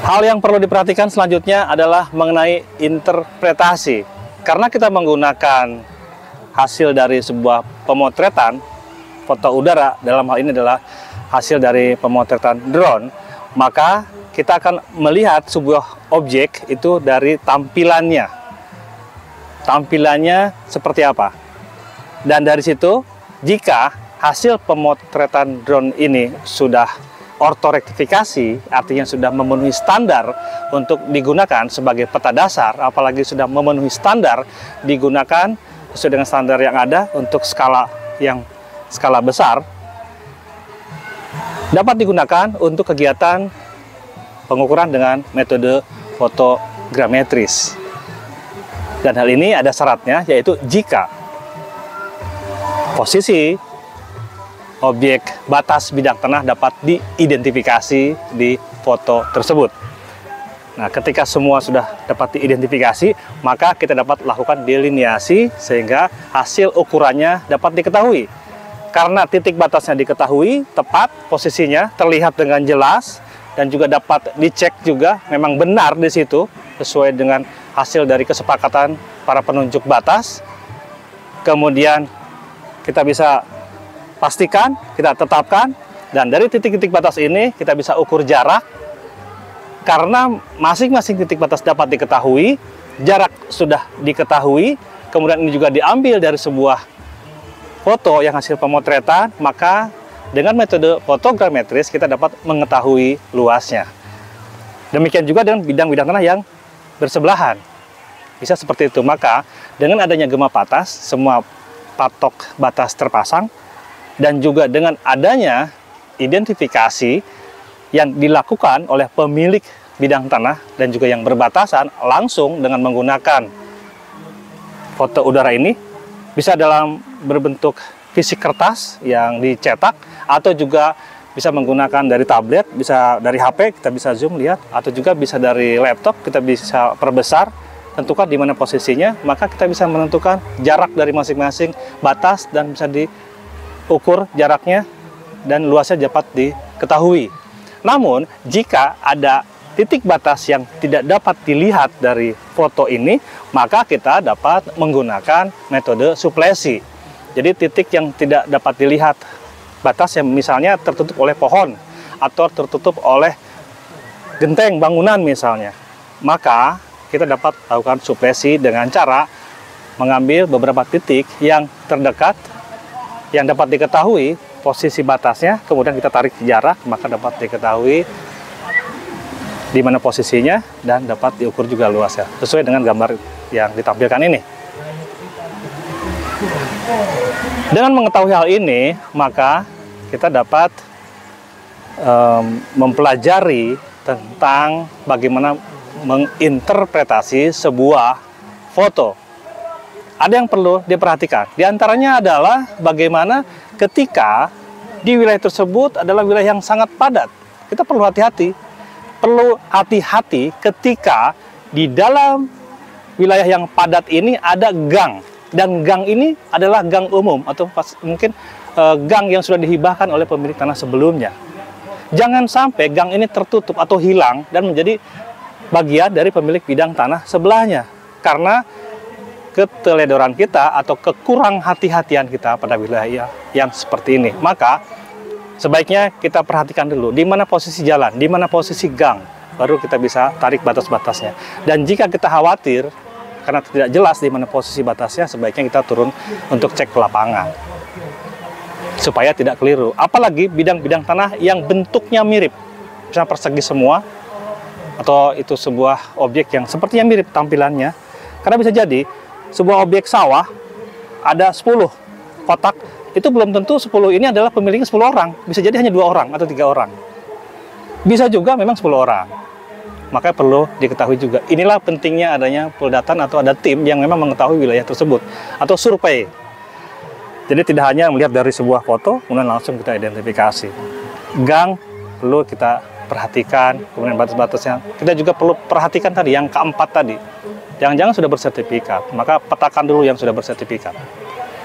Hal yang perlu diperhatikan selanjutnya adalah mengenai interpretasi. Karena kita menggunakan hasil dari sebuah pemotretan foto udara, dalam hal ini adalah hasil dari pemotretan drone, maka kita akan melihat sebuah objek itu dari tampilannya. Tampilannya seperti apa? Dan dari situ, jika hasil pemotretan drone ini sudah ortorektifikasi, artinya sudah memenuhi standar untuk digunakan sebagai peta dasar, apalagi sudah memenuhi standar digunakan sesuai dengan standar yang ada untuk skala besar, dapat digunakan untuk kegiatan pengukuran dengan metode fotogrametris. Dan hal ini ada syaratnya, yaitu jika posisi objek batas bidang tanah dapat diidentifikasi di foto tersebut. Nah, ketika semua sudah dapat diidentifikasi, maka kita dapat lakukan delineasi sehingga hasil ukurannya dapat diketahui. Karena titik batasnya diketahui, tepat posisinya, terlihat dengan jelas, dan juga dapat dicek juga memang benar di situ, sesuai dengan hasil dari kesepakatan para penunjuk batas. Kemudian kita bisa pastikan, kita tetapkan, dan dari titik-titik batas ini kita bisa ukur jarak. Karena masing-masing titik batas dapat diketahui, jarak sudah diketahui, kemudian ini juga diambil dari sebuah foto yang hasil pemotretan, maka dengan metode fotogrametris kita dapat mengetahui luasnya. Demikian juga dengan bidang-bidang tanah yang bersebelahan. Bisa seperti itu. Maka dengan adanya gema batas, semua patok batas terpasang, dan juga dengan adanya identifikasi yang dilakukan oleh pemilik bidang tanah dan juga yang berbatasan langsung dengan menggunakan foto udara ini, bisa dalam berbentuk fisik kertas yang dicetak, atau juga bisa menggunakan dari tablet, bisa dari HP, kita bisa zoom lihat, atau juga bisa dari laptop, kita bisa perbesar, tentukan di mana posisinya, maka kita bisa menentukan jarak dari masing-masing batas dan bisa diukur jaraknya dan luasnya dapat diketahui. Namun, jika ada titik batas yang tidak dapat dilihat dari foto ini, maka kita dapat menggunakan metode suplesi. Jadi titik yang tidak dapat dilihat batas yang misalnya tertutup oleh pohon atau tertutup oleh genteng bangunan misalnya, maka kita dapat lakukan suplesi dengan cara mengambil beberapa titik yang terdekat yang dapat diketahui posisi batasnya, kemudian kita tarik jarak, maka dapat diketahui di mana posisinya dan dapat diukur juga luasnya sesuai dengan gambar yang ditampilkan ini. Dengan mengetahui hal ini, maka kita dapat mempelajari tentang bagaimana menginterpretasi sebuah foto. Ada yang perlu diperhatikan. Di antaranya adalah bagaimana ketika di wilayah tersebut adalah wilayah yang sangat padat. Kita perlu hati-hati. Perlu hati-hati ketika di dalam wilayah yang padat ini ada gang. Dan gang ini adalah gang umum atau mungkin gang yang sudah dihibahkan oleh pemilik tanah sebelumnya. Jangan sampai gang ini tertutup atau hilang dan menjadi bagian dari pemilik bidang tanah sebelahnya. Karena keteledoran kita atau kekurang hati-hatian kita pada wilayah yang seperti ini. Maka sebaiknya kita perhatikan dulu di mana posisi jalan, di mana posisi gang, baru kita bisa tarik batas-batasnya. Dan jika kita khawatir karena tidak jelas di mana posisi batasnya, sebaiknya kita turun untuk cek ke lapangan supaya tidak keliru. Apalagi bidang-bidang tanah yang bentuknya mirip, misalnya persegi semua, atau itu sebuah objek yang sepertinya mirip tampilannya. Karena bisa jadi sebuah objek sawah ada 10 kotak, itu belum tentu 10 ini adalah pemiliknya 10 orang. Bisa jadi hanya 2 orang atau 3 orang. Bisa juga memang 10 orang. Makanya perlu diketahui juga. Inilah pentingnya adanya Poldatan atau ada tim yang memang mengetahui wilayah tersebut atau survei. Jadi tidak hanya melihat dari sebuah foto kemudian langsung kita identifikasi. Gang perlu kita perhatikan, kemudian batas-batasnya. Kita juga perlu perhatikan tadi yang keempat tadi. Jangan-jangan sudah bersertifikat, maka petakan dulu yang sudah bersertifikat.